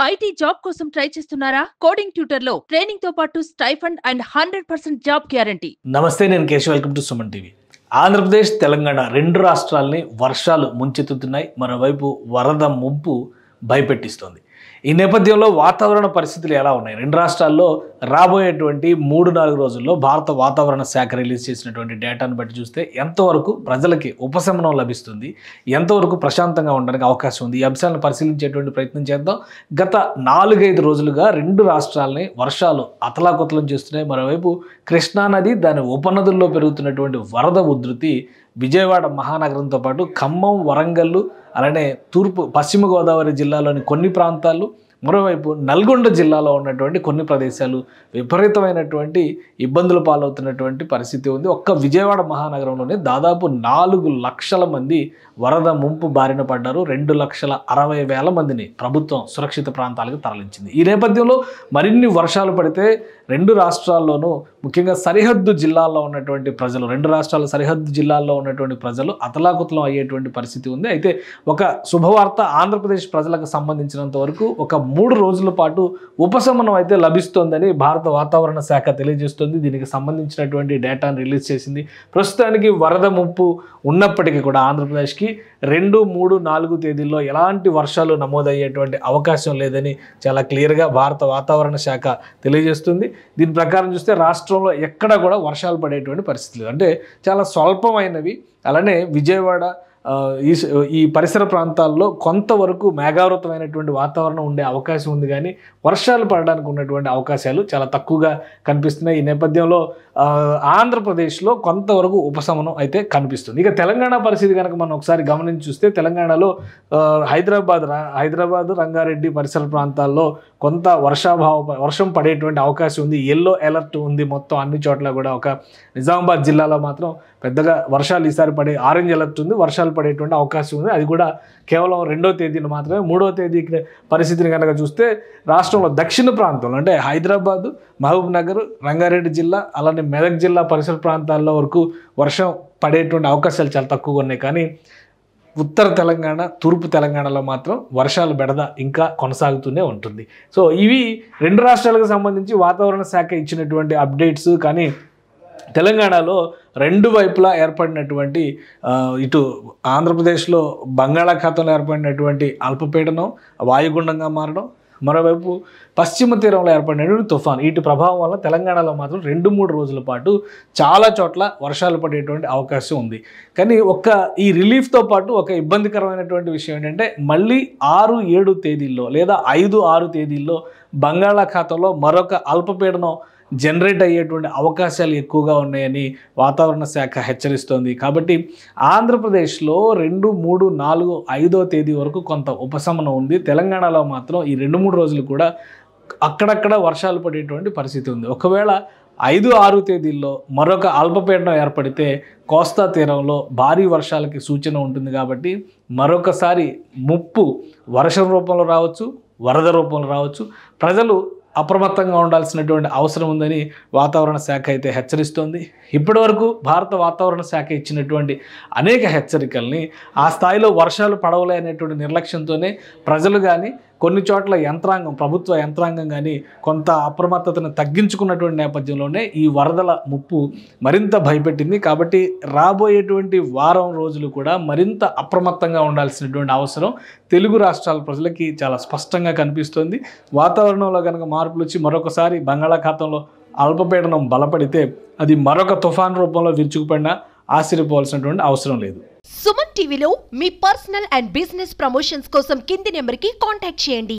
IT job కోసం try చేస్తున్నారా? Coding tutor లో ట్రైనింగ్ తో పాటు స్టైఫండ్ అండ్ 100% జాబ్ గ్యారంటీ. నమస్తే, నేను Keshav. Welcome to Suman TV. Andhra Pradesh, Telangana రెండు రాష్ట్రాలని వర్షాలు ముంచెత్తుతున్నాయి. మరోవైపు వరద ముంపు భయపెట్టిస్తోంది. ఈ నేపథ్యంలో వాతావరణ పరిస్థితులు ఎలా ఉన్నాయి? రెండు రాష్ట్రాల్లో రాబోయేటువంటి 3-4 రోజుల్లో భారత వాతావరణ శాఖ రిలీజ్ చేసినటువంటి డేటాను బట్టి చూస్తే ఎంతవరకు ప్రజలకి ఉపశమనం లభిస్తుంది, ఎంతవరకు ప్రశాంతంగా ఉండడానికి అవకాశం ఉంది, ఈ అంశాలను పరిశీలించేటువంటి ప్రయత్నం చేద్దాం. గత 4-5 రోజులుగా రెండు రాష్ట్రాలని వర్షాలు అతలాకుతలం చేస్తున్నాయి. మరోవైపు కృష్ణానది, దాని ఉపనదుల్లో పెరుగుతున్నటువంటి వరద ఉధృతి విజయవాడ మహానగరంతో పాటు ఖమ్మం, వరంగల్, అలానే పశ్చిమ గోదావరి జిల్లాలోని కొన్ని ప్రాంతాలు, మరోవైపు నల్గొండ జిల్లాలో ఉన్నటువంటి కొన్ని ప్రదేశాలు విపరీతమైనటువంటి ఇబ్బందుల పాలవుతున్నటువంటి పరిస్థితి ఉంది. ఒక్క విజయవాడ మహానగరంలోనే దాదాపు 4 లక్షల మంది వరద ముంపు బారిన పడ్డారు. 2,60,000 మందిని ప్రభుత్వం సురక్షిత ప్రాంతాలకు తరలించింది. ఈ నేపథ్యంలో మరిన్ని వర్షాలు పడితే రెండు రాష్ట్రాల్లోనూ, ముఖ్యంగా సరిహద్దు జిల్లాల్లో ఉన్నటువంటి ప్రజలు, రెండు రాష్ట్రాల సరిహద్దు జిల్లాల్లో ఉన్నటువంటి ప్రజలు అతలాకుతలం అయ్యేటువంటి పరిస్థితి ఉంది. అయితే ఒక శుభవార్త ఆంధ్రప్రదేశ్ ప్రజలకు సంబంధించినంత వరకు ఒక 3 రోజుల పాటు ఉపశమనం అయితే లభిస్తోందని భారత వాతావరణ శాఖ తెలియజేస్తుంది. దీనికి సంబంధించినటువంటి డేటాను రిలీజ్ చేసింది. ప్రస్తుతానికి వరద ముప్పు ఉన్నప్పటికీ కూడా ఆంధ్రప్రదేశ్కి 2, 3, 4 తేదీల్లో ఎలాంటి వర్షాలు నమోదయ్యేటువంటి అవకాశం లేదని చాలా క్లియర్గా భారత వాతావరణ శాఖ తెలియజేస్తుంది. దీని ప్రకారం చూస్తే రాష్ట్రంలో ఎక్కడ కూడా వర్షాలు పడేటువంటి పరిస్థితి లేదు. అంటే చాలా స్వల్పమైనవి. అలానే విజయవాడ, ఈ పరిసర ప్రాంతాల్లో కొంతవరకు మేఘావృతమైనటువంటి వాతావరణం ఉండే అవకాశం ఉంది, కానీ వర్షాలు పడడానికి ఉన్నటువంటి అవకాశాలు చాలా తక్కువగా కనిపిస్తున్నాయి. ఈ నేపథ్యంలో ఆంధ్రప్రదేశ్లో కొంతవరకు ఉపశమనం అయితే కనిపిస్తుంది. ఇక తెలంగాణ పరిస్థితి కనుక మనం ఒకసారి గమనించి చూస్తే తెలంగాణలో హైదరాబాద్, రంగారెడ్డి పరిసర ప్రాంతాల్లో కొంత వర్షం పడేటువంటి అవకాశం ఉంది. ఎల్లో అలర్ట్ ఉంది మొత్తం అన్ని చోట్ల కూడా. ఒక నిజామాబాద్ జిల్లాలో మాత్రం పెద్దగా వర్షాలు ఈసారి ఆరెంజ్ అలర్ట్ ఉంది, వర్షాలు పడేటువంటి అవకాశం ఉంది. అది కూడా కేవలం 2వ తేదీన మాత్రమే. 3వ తేదీకి పరిస్థితిని కనుక చూస్తే రాష్ట్రంలో దక్షిణ ప్రాంతంలో, అంటే హైదరాబాద్, మహబూబ్ నగర్, రంగారెడ్డి జిల్లా, అలానే మెదక్ జిల్లా పరిసర ప్రాంతాల్లో వరకు వర్షం పడేటువంటి అవకాశాలు చాలా తక్కువగా ఉన్నాయి. కానీ ఉత్తర తెలంగాణ, తూర్పు తెలంగాణలో మాత్రం వర్షాలు బెడద ఇంకా కొనసాగుతూనే ఉంటుంది. సో ఇవి రెండు రాష్ట్రాలకు సంబంధించి వాతావరణ శాఖ ఇచ్చినటువంటి అప్డేట్స్. కానీ తెలంగాణలో రెండు వైపులా ఏర్పడినటువంటి, ఇటు ఆంధ్రప్రదేశ్లో బంగాళాఖాతంలో ఏర్పడినటువంటి అల్పపీడనం వాయుగుండంగా మారడం, మరోవైపు పశ్చిమ తీరంలో ఏర్పడినటువంటి తుఫాన్, వీటి ప్రభావం వల్ల తెలంగాణలో మాత్రం 2-3 రోజుల పాటు చాలా చోట్ల వర్షాలు పడేటువంటి అవకాశం ఉంది. కానీ ఈ రిలీఫ్తో పాటు ఒక ఇబ్బందికరమైనటువంటి విషయం ఏంటంటే, మళ్ళీ 6-7 తేదీల్లో లేదా 5-6 తేదీల్లో బంగాళాఖాతంలో మరొక అల్పపీడనం జనరేట్ అయ్యేటువంటి అవకాశాలు ఎక్కువగా ఉన్నాయని వాతావరణ శాఖ హెచ్చరిస్తోంది. కాబట్టి ఆంధ్రప్రదేశ్లో 2, 3, 4, 5వ తేదీ వరకు కొంత ఉపశమనం ఉంది. తెలంగాణలో మాత్రం ఈ 2-3 రోజులు కూడా అక్కడక్కడ వర్షాలు పడేటువంటి పరిస్థితి ఉంది. ఒకవేళ 5-6 తేదీల్లో మరొక అల్పపీడనం ఏర్పడితే కోస్తా తీరంలో భారీ వర్షాలకి సూచన ఉంటుంది. కాబట్టి మరొకసారి ముప్పు వర్షం రూపంలో రావచ్చు, వరద రూపంలో రావచ్చు. ప్రజలు అప్రమత్తంగా ఉండాల్సినటువంటి అవసరం ఉందని వాతావరణ శాఖ అయితే హెచ్చరిస్తోంది. ఇప్పటివరకు భారత వాతావరణ శాఖ ఇచ్చినటువంటి అనేక హెచ్చరికల్ని ఆ స్థాయిలో వర్షాలు పడవలే అనేటువంటి నిర్లక్ష్యంతోనే ప్రజలు కానీ, కొన్ని చోట్ల ప్రభుత్వ యంత్రాంగం కానీ కొంత అప్రమత్తతను తగ్గించుకున్నటువంటి నేపథ్యంలోనే ఈ వరదల ముప్పు మరింత భయపెట్టింది. కాబట్టి రాబోయేటువంటి వారం రోజులు కూడా మరింత అప్రమత్తంగా ఉండాల్సినటువంటి అవసరం తెలుగు రాష్ట్రాల ప్రజలకి చాలా స్పష్టంగా కనిపిస్తోంది. వాతావరణంలో కనుక మార్పులు వచ్చి మరొకసారి బంగాళాఖాతంలో అల్పపీడనం బలపడితే అది మరొక తుఫాన్ రూపంలో విరుచుకుపడినా ఆశ్చర్యపోవాల్సినటువంటి అవసరం లేదు. సుమన్ టీవీలో మీ పర్సనల్ అండ్ బిజినెస్ ప్రమోషన్స్ కోసం కింది నెంబర్కి కాంటాక్ట్ చేయండి.